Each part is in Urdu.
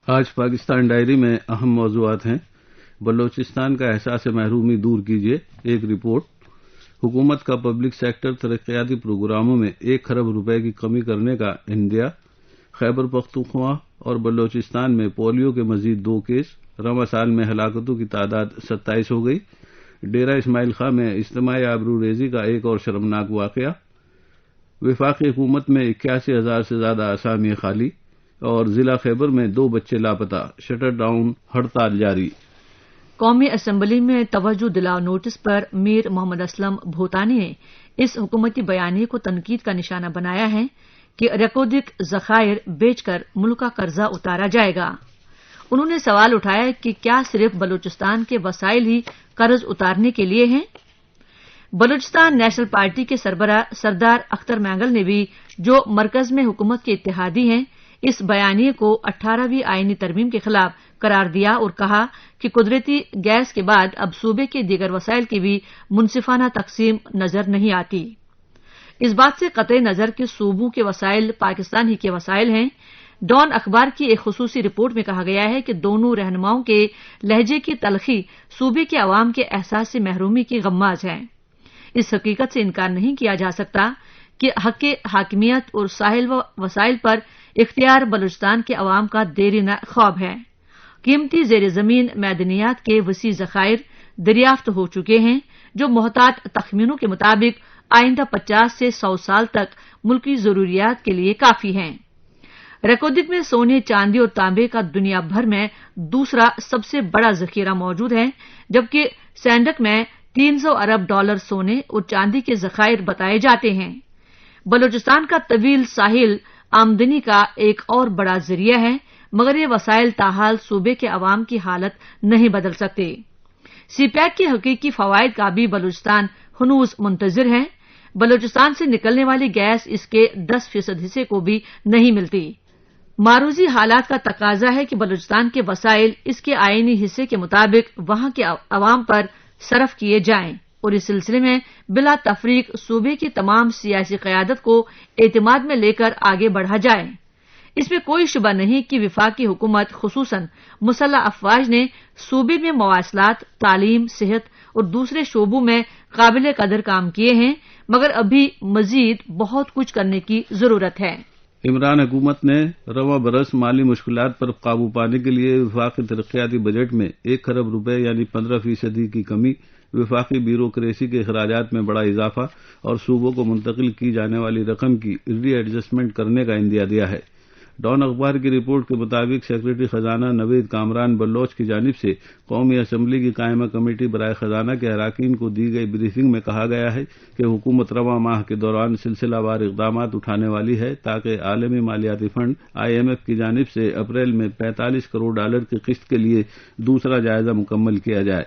آج پاکستان ڈائری میں اہم موضوعات ہیں۔ بلوچستان کا احساس محرومی دور کیجیے، ایک رپورٹ۔ حکومت کا پبلک سیکٹر ترقیاتی پروگراموں میں 1 کروڑ روپے کی کمی کرنے کا عندیہ۔ خیبر پختونخوا اور بلوچستان میں پولیو کے مزید 2 کیس۔ رواں سال میں ہلاکتوں کی تعداد 27 ہو گئی۔ ڈیرہ اسماعیل خاں میں اجتماعی آبروریزی کا ایک اور شرمناک واقعہ۔ وفاقی حکومت میں 81,000 سے زیادہ اسامی خالی، اور ضلع خیبر میں 2 بچے لاپتہ۔ شٹر ڈاؤن ہڑتال جاری۔ قومی اسمبلی میں توجہ دلاؤ نوٹس پر میر محمد اسلم بھوتانی نے اس حکومتی بیانیے کو تنقید کا نشانہ بنایا ہے کہ ریکارڈک ذخائر بیچ کر ملک کا قرضہ اتارا جائے گا۔ انہوں نے سوال اٹھایا کہ کیا صرف بلوچستان کے وسائل ہی قرض اتارنے کے لیے ہیں؟ بلوچستان نیشنل پارٹی کے سربراہ سردار اختر مینگل نے بھی، جو مرکز میں حکومت کے اتحادی ہیں، اس بیانیے کو 18ویں آئینی ترمیم کے خلاف قرار دیا اور کہا کہ قدرتی گیس کے بعد اب صوبے کے دیگر وسائل کی بھی منصفانہ تقسیم نظر نہیں آتی۔ اس بات سے قطع نظر کہ صوبوں کے وسائل پاکستان ہی کے وسائل ہیں، ڈان اخبار کی ایک خصوصی رپورٹ میں کہا گیا ہے کہ دونوں رہنماؤں کے لہجے کی تلخی صوبے کے عوام کے احساس سے محرومی کی غماز ہے۔ اس حقیقت سے انکار نہیں کیا جا سکتا کہ حق حاکمیت اور ساحل و وسائل پر اختیار بلوچستان کے عوام کا دیرینہ خواب ہے۔ قیمتی زیر زمین معدنیات کے وسیع ذخائر دریافت ہو چکے ہیں، جو محتاط تخمینوں کے مطابق آئندہ 50 سے 100 سال تک ملکی ضروریات کے لیے کافی ہیں۔ ریکارڈک میں سونے، چاندی اور تانبے کا دنیا بھر میں دوسرا سب سے بڑا ذخیرہ موجود ہے، جبکہ سینڈک میں $300 ارب سونے اور چاندی کے ذخائر بتائے جاتے ہیں۔ بلوچستان کا طویل ساحل آمدنی کا ایک اور بڑا ذریعہ ہے، مگر یہ وسائل تاحال صوبے کے عوام کی حالت نہیں بدل سکتے۔ سی پیک کے حقیقی فوائد کا بھی بلوچستان ہنوز منتظر ہے۔ بلوچستان سے نکلنے والی گیس اس کے 10% حصے کو بھی نہیں ملتی۔ معروضی حالات کا تقاضا ہے کہ بلوچستان کے وسائل اس کے آئینی حصے کے مطابق وہاں کے عوام پر صرف کیے جائیں اور اس سلسلے میں بلا تفریق صوبے کی تمام سیاسی قیادت کو اعتماد میں لے کر آگے بڑھا جائے۔ اس میں کوئی شبہ نہیں کہ وفاقی حکومت خصوصاً مسلح افواج نے صوبے میں مواصلات، تعلیم، صحت اور دوسرے شعبوں میں قابل قدر کام کیے ہیں، مگر ابھی مزید بہت کچھ کرنے کی ضرورت ہے۔ عمران حکومت نے رواں برس مالی مشکلات پر قابو پانے کے لیے وفاقی ترقیاتی بجٹ میں 1 کروڑ روپے یعنی 15% کی کمی، وفاقی بیوروکریسی کے اخراجات میں بڑا اضافہ اور صوبوں کو منتقل کی جانے والی رقم کی ری ایڈجسٹمنٹ کرنے کا عندیہ دیا ہے۔ ڈان اخبار کی رپورٹ کے مطابق سیکریٹری خزانہ نوید کامران بلوچ کی جانب سے قومی اسمبلی کی قائمہ کمیٹی برائے خزانہ کے اراکین کو دی گئی بریفنگ میں کہا گیا ہے کہ حکومت رواں ماہ کے دوران سلسلہ وار اقدامات اٹھانے والی ہے تاکہ عالمی مالیاتی فنڈ IMF کی جانب سے اپریل میں $45 کروڑ کی قسط کے لیے دوسرا جائزہ مکمل کیا جائے۔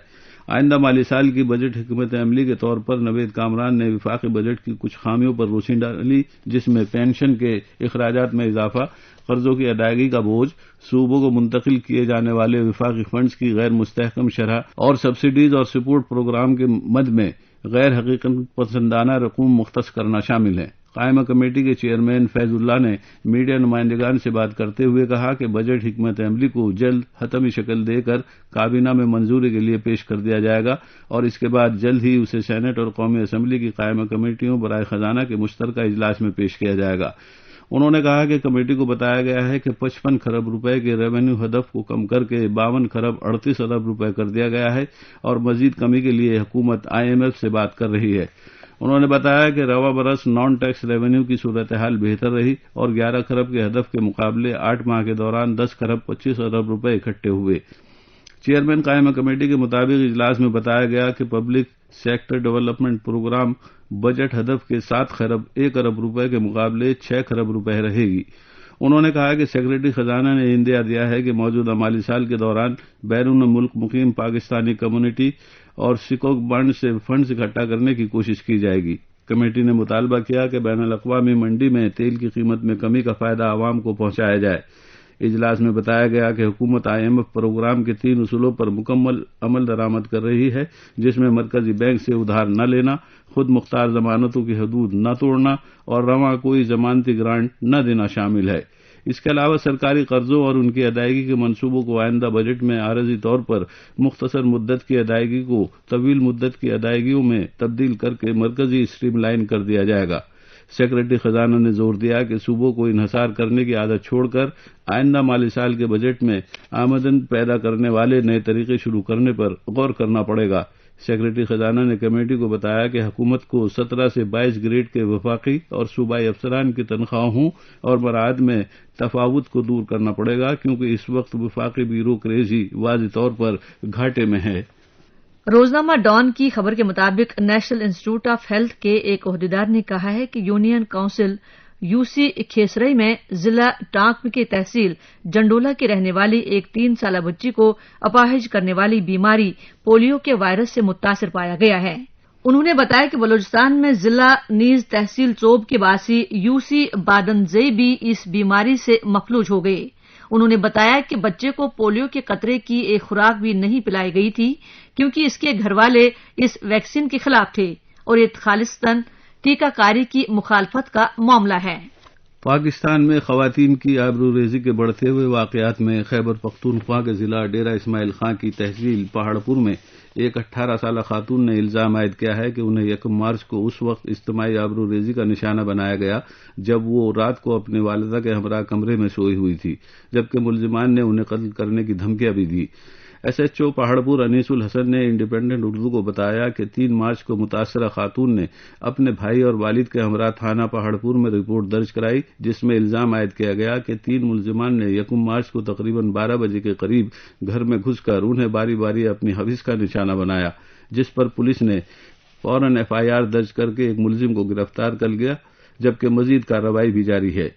آئندہ مالی سال کی بجٹ حکمت عملی کے طور پر نوید کامران نے وفاقی بجٹ کی کچھ خامیوں پر روشنی ڈالی، جس میں پینشن کے اخراجات میں اضافہ، قرضوں کی ادائیگی کا بوجھ، صوبوں کو منتقل کیے جانے والے وفاقی فنڈز کی غیر مستحکم شرح اور سبسڈیز اور سپورٹ پروگرام کے مد میں غیر حقیقت پسندانہ رقوم مختص کرنا شامل ہے۔ قائمہ کمیٹی کے چیئرمین فیض اللہ نے میڈیا نمائندگان سے بات کرتے ہوئے کہا کہ بجٹ حکمت عملی کو جلد حتمی شکل دے کر کابینہ میں منظوری کے لیے پیش کر دیا جائے گا اور اس کے بعد جلد ہی اسے سینٹ اور قومی اسمبلی کی قائمہ کمیٹیوں برائے خزانہ کے مشترکہ اجلاس میں پیش کیا جائے گا۔ انہوں نے کہا کہ کمیٹی کو بتایا گیا ہے کہ 55 کروڑ روپے کے ریونیو ہدف کو کم کر کے 52 کروڑ 38 ارب روپے کر دیا گیا ہے اور مزید کمی کے لیے حکومت IMF سے بات کر رہی ہے۔ انہوں نے بتایا کہ رواں برس نان ٹیکس ریونیو کی صورتحال بہتر رہی اور 11 کروڑ کے ہدف کے مقابلے 8 ماہ کے دوران 10 کروڑ 25 ارب روپے اکٹھے ہوئے۔ چیئرمین قائمہ کمیٹی کے مطابق اجلاس میں بتایا گیا کہ public sector development programme budget ہدف کے 7 کروڑ 1 ارب روپے کے مقابلے 6 کروڑ روپے رہے گی۔ انہوں نے کہا کہ سیکریٹری خزانہ نے عندیہ دیا ہے کہ موجودہ مالی سال کے دوران بیرون ملک مقیم پاکستانی کمیونٹی اور سکوک بانڈ سے فنڈز اکٹھا کرنے کی کوشش کی جائے گی۔ کمیٹی نے مطالبہ کیا کہ بین الاقوامی منڈی میں تیل کی قیمت میں کمی کا فائدہ عوام کو پہنچایا جائے۔ اجلاس میں بتایا گیا کہ حکومت IMF پروگرام کے 3 اصولوں پر مکمل عمل درآمد کر رہی ہے، جس میں مرکزی بینک سے ادھار نہ لینا، خود مختار ضمانتوں کی حدود نہ توڑنا اور رواں کوئی ضمانتی گرانٹ نہ دینا شامل ہے۔ اس کے علاوہ سرکاری قرضوں اور ان کی ادائیگی کے منصوبوں کو آئندہ بجٹ میں عارضی طور پر مختصر مدت کی ادائیگی کو طویل مدت کی ادائیگیوں میں تبدیل کر کے مرکزی اسٹریم لائن کر دیا جائے گا۔ سیکرٹری خزانہ نے زور دیا کہ صوبوں کو انحصار کرنے کی عادت چھوڑ کر آئندہ مالی سال کے بجٹ میں آمدن پیدا کرنے والے نئے طریقے شروع کرنے پر غور کرنا پڑے گا۔ سیکرٹری خزانہ نے کمیٹی کو بتایا کہ حکومت کو 17 سے 22 گریڈ کے وفاقی اور صوبائی افسران کی تنخواہوں اور مراعات میں تفاوت کو دور کرنا پڑے گا، کیونکہ اس وقت وفاقی بیوروکریسی واضح طور پر گھاٹے میں ہے۔ روزنامہ ڈان کی خبر کے مطابق نیشنل انسٹی-ٹیوٹ آف ہیلتھ کے ایک عہدیدار نے کہا ہے کہ یونین کونسل UC کھیسرئی میں ضلع ٹانک کی تحصیل جنڈولا کی رہنے والی ایک 3 سالہ بچی کو اپاہج کرنے والی بیماری پولیو کے وائرس سے متاثر پایا گیا ہے۔ انہوں نے بتایا کہ بلوچستان میں ضلع نیز تحصیل چوب کی باسی UC بادنزئی بھی اس بیماری سے مفلوج ہو گئے۔ انہوں نے بتایا کہ بچے کو پولیو کے قطرے کی ایک خوراک بھی نہیں پلائی گئی تھی، کیونکہ اس کے گھر والے اس ویکسین کے خلاف تھے اور یہ خالصتاً ٹیکہ کاری کی مخالفت کا معاملہ ہے۔ پاکستان میں خواتین کی آبروریزی کے بڑھتے ہوئے واقعات میں خیبر پختونخوا کے ضلع ڈیرہ اسماعیل خان کی تحصیل پہاڑپور میں ایک 18 سالہ خاتون نے الزام عائد کیا ہے کہ انہیں 1 مارچ کو اس وقت اجتماعی آبروریزی کا نشانہ بنایا گیا جب وہ رات کو اپنی والدہ کے ہمراہ کمرے میں سوئی ہوئی تھی، جبکہ ملزمان نے انہیں قتل کرنے کی دھمکیاں بھی دی۔ SHO پہاڑپور انیس الحسن نے انڈیپینڈنٹ اردو کو بتایا کہ 3 مارچ کو متاثرہ خاتون نے اپنے بھائی اور والد کے ہمراہ تھانہ پہاڑپور میں رپورٹ درج کرائی، جس میں الزام عائد کیا گیا کہ 3 ملزمان نے 1 مارچ کو تقریباً 12 بجے کے قریب گھر میں گھس کر انہیں باری باری اپنی حفیظ کا نشانہ بنایا، جس پر پولیس نے فوراً FIR درج کر کے ایک ملزم کو گرفتار کر لیا، جبکہ مزید کارروائی بھی جاری ہے۔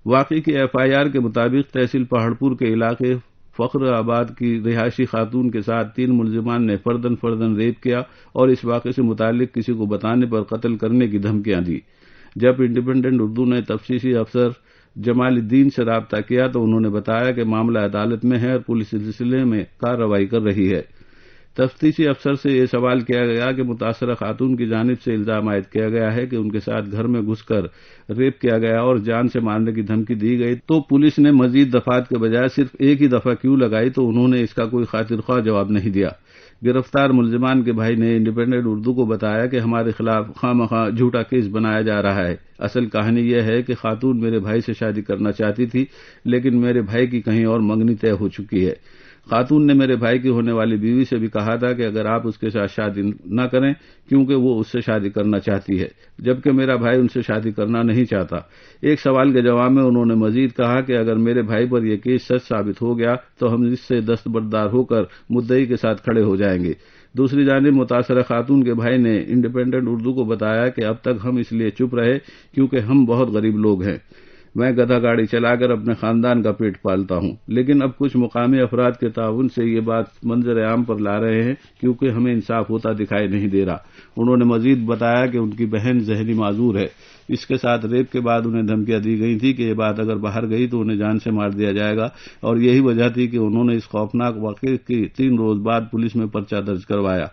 واقعے کی FIR کے مطابق تحصیل پہاڑپور کے علاقے فخر آباد کی رہائشی خاتون کے ساتھ 3 ملزمان نے فردن ریپ کیا اور اس واقعے سے متعلق کسی کو بتانے پر قتل کرنے کی دھمکیاں دی۔ جب انڈیپینڈنٹ اردو نے تفتیشی افسر جمال الدین سے رابطہ کیا تو انہوں نے بتایا کہ معاملہ عدالت میں ہے اور پولیس اس سلسلے میں کارروائی کر رہی ہے۔ تفتیشی افسر سے یہ سوال کیا گیا کہ متاثرہ خاتون کی جانب سے الزام عائد کیا گیا ہے کہ ان کے ساتھ گھر میں گھس کر ریپ کیا گیا اور جان سے مارنے کی دھمکی دی گئی، تو پولیس نے مزید دفعات کے بجائے صرف ایک ہی دفعہ کیوں لگائی، تو انہوں نے اس کا کوئی خاطر خواہ جواب نہیں دیا۔ گرفتار ملزمان کے بھائی نے انڈیپینڈنٹ اردو کو بتایا کہ ہمارے خلاف خواہ جھوٹا کیس بنایا جا رہا ہے۔ اصل کہانی یہ ہے کہ خاتون میرے بھائی سے شادی کرنا چاہتی تھی، لیکن میرے بھائی کی کہیں اور منگنی طے ہو چکی ہے۔ خاتون نے میرے بھائی کی ہونے والی بیوی سے بھی کہا تھا کہ اگر آپ اس کے ساتھ شادی نہ کریں کیونکہ وہ اس سے شادی کرنا چاہتی ہے، جبکہ میرا بھائی ان سے شادی کرنا نہیں چاہتا۔ ایک سوال کے جواب میں انہوں نے مزید کہا کہ اگر میرے بھائی پر یہ کیس سچ ثابت ہو گیا تو ہم اس سے دستبردار ہو کر مدعی کے ساتھ کھڑے ہو جائیں گے۔ دوسری جانب متاثرہ خاتون کے بھائی نے انڈیپینڈنٹ اردو کو بتایا کہ اب تک ہم اس لیے چپ رہے کیونکہ ہم بہت غریب لوگ ہیں۔ میں گدھا گاڑی چلا کر اپنے خاندان کا پیٹ پالتا ہوں، لیکن اب کچھ مقامی افراد کے تعاون سے یہ بات منظر عام پر لا رہے ہیں کیونکہ ہمیں انصاف ہوتا دکھائی نہیں دے رہا۔ انہوں نے مزید بتایا کہ ان کی بہن ذہنی معذور ہے، اس کے ساتھ ریپ کے بعد انہیں دھمکیاں دی گئی تھی کہ یہ بات اگر باہر گئی تو انہیں جان سے مار دیا جائے گا، اور یہی وجہ تھی کہ انہوں نے اس خوفناک واقعے کے 3 روز بعد پولیس میں پرچہ درج کروایا۔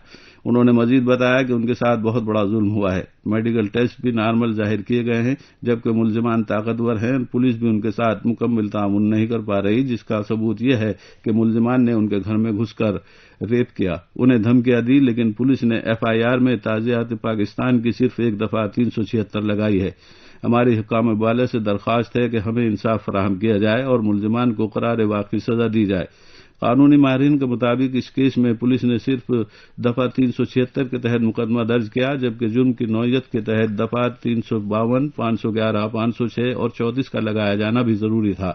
انہوں نے مزید بتایا کہ ان کے ساتھ بہت بڑا ظلم ہوا ہے، میڈیکل ٹیسٹ بھی نارمل ظاہر کیے گئے ہیں، جبکہ ملزمان طاقتور ہیں، پولیس بھی ان کے ساتھ مکمل تعاون نہیں کر پا رہی، جس کا ثبوت یہ ہے کہ ملزمان نے ان کے گھر میں گھس کر ریپ کیا، انہیں دھمکیاں دی، لیکن پولیس نے FIR میں تعزیات پاکستان کی صرف ایک دفعہ 376 لگائی ہے۔ ہماری حکام بالا سے درخواست ہے کہ ہمیں انصاف فراہم کیا جائے اور ملزمان کو قرار واقعی سزا دی جائے۔ قانونی ماہرین کے مطابق اس کیس میں پولیس نے صرف دفعہ 376 کے تحت مقدمہ درج کیا، جبکہ جرم کی نوعیت کے تحت دفعہ 352، 511، 506 اور 34 کا لگایا جانا بھی ضروری تھا۔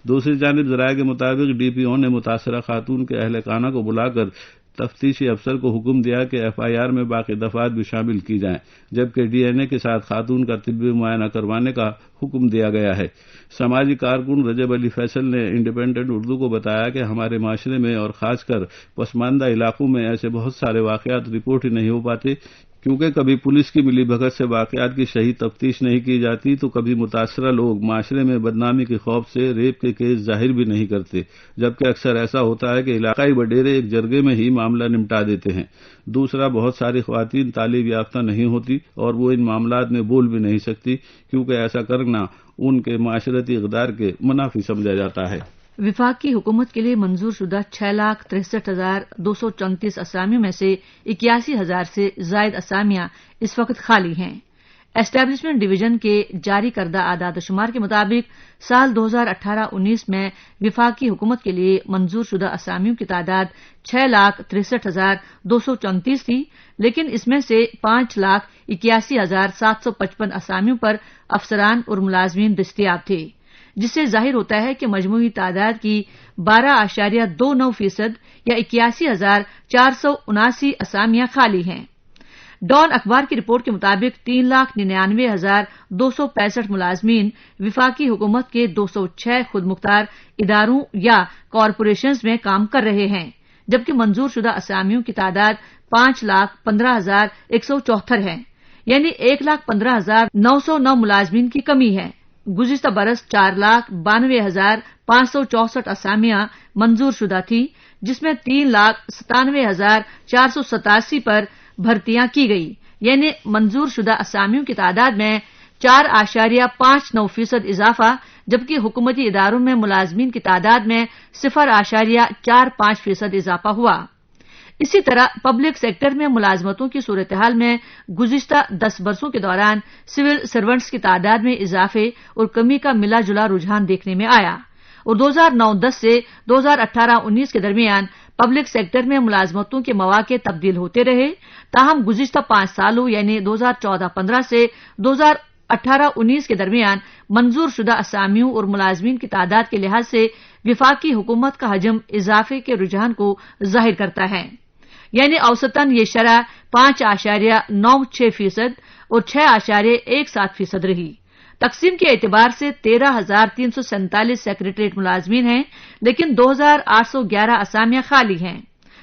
دوسری جانب ذرائع کے مطابق DPO نے متاثرہ خاتون کے اہل خانہ کو بلا کر تفتیشی افسر کو حکم دیا کہ FIR میں باقی دفعات بھی شامل کی جائیں، جبکہ DNA کے ساتھ خاتون کا طبی معائنہ کروانے کا حکم دیا گیا ہے۔ سماجی کارکن رجب علی فیصل نے انڈیپینڈنٹ اردو کو بتایا کہ ہمارے معاشرے میں اور خاص کر پسماندہ علاقوں میں ایسے بہت سارے واقعات رپورٹ ہی نہیں ہو پاتے کیونکہ کبھی پولیس کی ملی بھگت سے واقعات کی صحیح تفتیش نہیں کی جاتی تو کبھی متاثرہ لوگ معاشرے میں بدنامی کے خوف سے ریپ کے کیس ظاہر بھی نہیں کرتے، جبکہ اکثر ایسا ہوتا ہے کہ علاقائی وڈیرے ایک جرگے میں ہی معاملہ نمٹا دیتے ہیں۔ دوسرا، بہت ساری خواتین تعلیم یافتہ نہیں ہوتی اور وہ ان معاملات میں بول بھی نہیں سکتی، کیونکہ ایسا کرنا ان کے معاشرتی اقدار کے منافی سمجھا جاتا ہے۔ وفاق کی حکومت کے لیے منظور شدہ 6,63,234 اسامیوں میں سے 81,000 سے زائد اسامیاں اس وقت خالی ہیں۔ اسٹیبلشمنٹ ڈویژن کے جاری کردہ اعداد و شمار کے مطابق سال 2018-19 میں وفاق کی حکومت کے لیے منظور شدہ اسامیوں کی تعداد 6,63,234 تھی، لیکن اس میں سے 5,81,755 اسامیوں پر افسران اور ملازمین دستیاب تھے، جس سے ظاہر ہوتا ہے کہ مجموعی تعداد کی 12.29% یا 81,479 اسامیاں خالی ہیں۔ ڈان اخبار کی رپورٹ کے مطابق 3,99,265 ملازمین وفاقی حکومت کے 206 خود مختار اداروں یا کارپوریشنز میں کام کر رہے ہیں، جبکہ منظور شدہ اسامیوں کی تعداد 5,15,174 ہے، یعنی 1,15,909 ملازمین کی کمی ہے۔ گزشتہ برس 4,92,564 اسامیاں منظور شدہ تھی، جس میں 3,97,487 پر بھرتیاں کی گئی، یعنی منظور شدہ اسامیوں کی تعداد میں 4.59% اضافہ، جبکہ حکومتی اداروں میں ملازمین کی تعداد میں 0.45% اضافہ ہوا۔ اسی طرح پبلک سیکٹر میں ملازمتوں کی صورتحال میں گزشتہ 10 برسوں کے دوران سول سرونٹس کی تعداد میں اضافے اور کمی کا ملا جلا رجحان دیکھنے میں آیا، اور 2009-10 سے 2018-19 کے درمیان پبلک سیکٹر میں ملازمتوں کے مواقع تبدیل ہوتے رہے، تاہم گزشتہ 5 سالوں یعنی 2014-15 سے 2018-19 کے درمیان منظور شدہ اسامیوں اور ملازمین کی تعداد کے لحاظ سے وفاقی حکومت کا حجم اضافے کے رجحان کو ظاہر کرتا ہے، یعنی اوسطاً یہ شرح 5.96% اور 6.17% رہی۔ تقسیم کے اعتبار سے 13,347 سیکریٹریٹ ملازمین ہیں، لیکن 2,811 اسامیاں خالی ہیں۔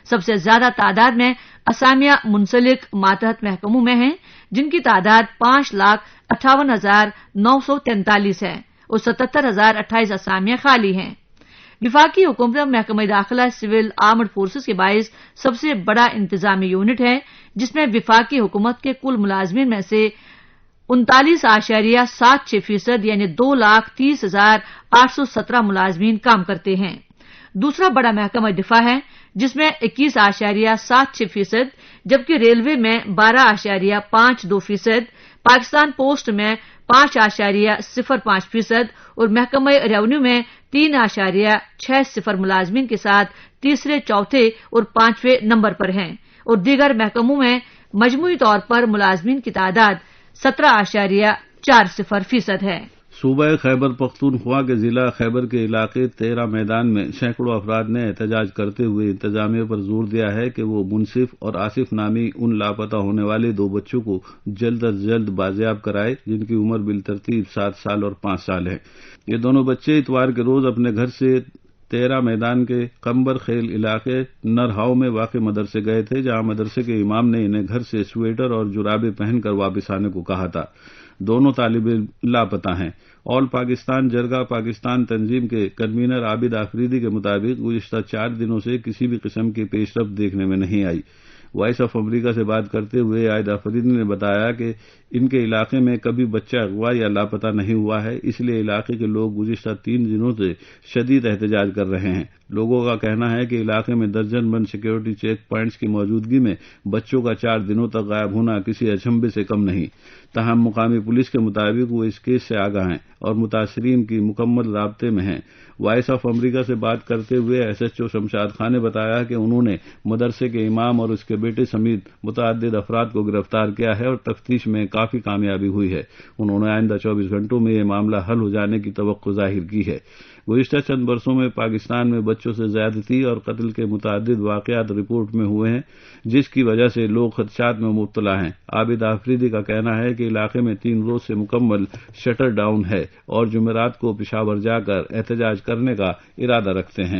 سب سے زیادہ تعداد میں اسامیاں منسلک ماتحت محکموں میں ہیں، جن کی تعداد 5,58,943 ہے اور 77,028 اسامیاں خالی ہیں۔ وفاقی حکومت محکمہ داخلہ سول آرمڈ فورسز کے باعث سب سے بڑا انتظامی یونٹ ہے، جس میں وفاقی حکومت کے کل ملازمین میں سے 39.76% یعنی 2,30,817 ملازمین کام کرتے ہیں۔ دوسرا بڑا محکمہ دفاع ہے، جس میں 21.76%، جبکہ ریلوے میں 12.52%، پاکستان پوسٹ میں 5.05% اور محکمہ ریونیو میں 3.60 ملازمین کے ساتھ تیسرے، چوتھے اور 5ویں نمبر پر ہیں، اور دیگر محکموں میں مجموعی طور پر ملازمین کی تعداد 17.40% ہے۔ صوبہ خیبر پختونخوا کے ضلع خیبر کے علاقے 13 میدان میں سینکڑوں افراد نے احتجاج کرتے ہوئے انتظامیہ پر زور دیا ہے کہ وہ منصف اور آصف نامی ان لاپتہ ہونے والے 2 بچوں کو جلد از جلد بازیاب کرائے، جن کی عمر بالترتیب 7 سال اور 5 سال ہے۔ یہ دونوں بچے اتوار کے روز اپنے گھر سے 13 میدان کے قمبر خیل علاقے نرہاؤ میں واقع مدرسے گئے تھے، جہاں مدرسے کے امام نے انہیں گھر سے سویٹر اور جرابیں پہن کر واپس آنے کو کہا تھا۔ دونوں طالب علم لاپتہ ہیں۔ آل پاکستان جرگہ پاکستان تنظیم کے کنوینر عابد آفریدی کے مطابق گزشتہ 4 دنوں سے کسی بھی قسم کی پیش رفت دیکھنے میں نہیں آئی۔ وائس آف امریکہ سے بات کرتے ہوئے عائد آفریدی نے بتایا کہ ان کے علاقے میں کبھی بچہ اغوا یا لاپتہ نہیں ہوا ہے، اس لیے علاقے کے لوگ گزشتہ 3 دنوں سے شدید احتجاج کر رہے ہیں۔ لوگوں کا کہنا ہے کہ علاقے میں درجن بند سیکیورٹی چیک پوائنٹس کی موجودگی میں بچوں کا 4 دنوں تک غائب ہونا کسی اچنبھے سے کم نہیں۔ تاہم مقامی پولیس کے مطابق وہ اس کیس سے آگاہ ہیں اور متاثرین کی مکمل رابطے میں ہیں۔ وائس آف امریکہ سے بات کرتے ہوئے SHO شمشاد خان نے بتایا کہ انہوں نے مدرسے کے امام اور اس کے بیٹے سمیت متعدد افراد کو گرفتار کیا ہے اور تفتیش میں کافی کامیابی ہوئی ہے۔ انہوں نے آئندہ 24 گھنٹوں میں یہ معاملہ حل ہو جانے کی توقع ظاہر کی ہے۔ گزشتہ چند برسوں میں پاکستان میں بچوں سے زیادتی اور قتل کے متعدد واقعات رپورٹ میں ہوئے ہیں، جس کی وجہ سے لوگ خدشات میں مبتلا ہیں۔ عابد آفریدی کا کہنا ہے کہ علاقے میں 3 روز سے مکمل شٹر ڈاؤن ہے اور جمعرات کو پشاور جا کر احتجاج کرنے کا ارادہ رکھتے ہیں۔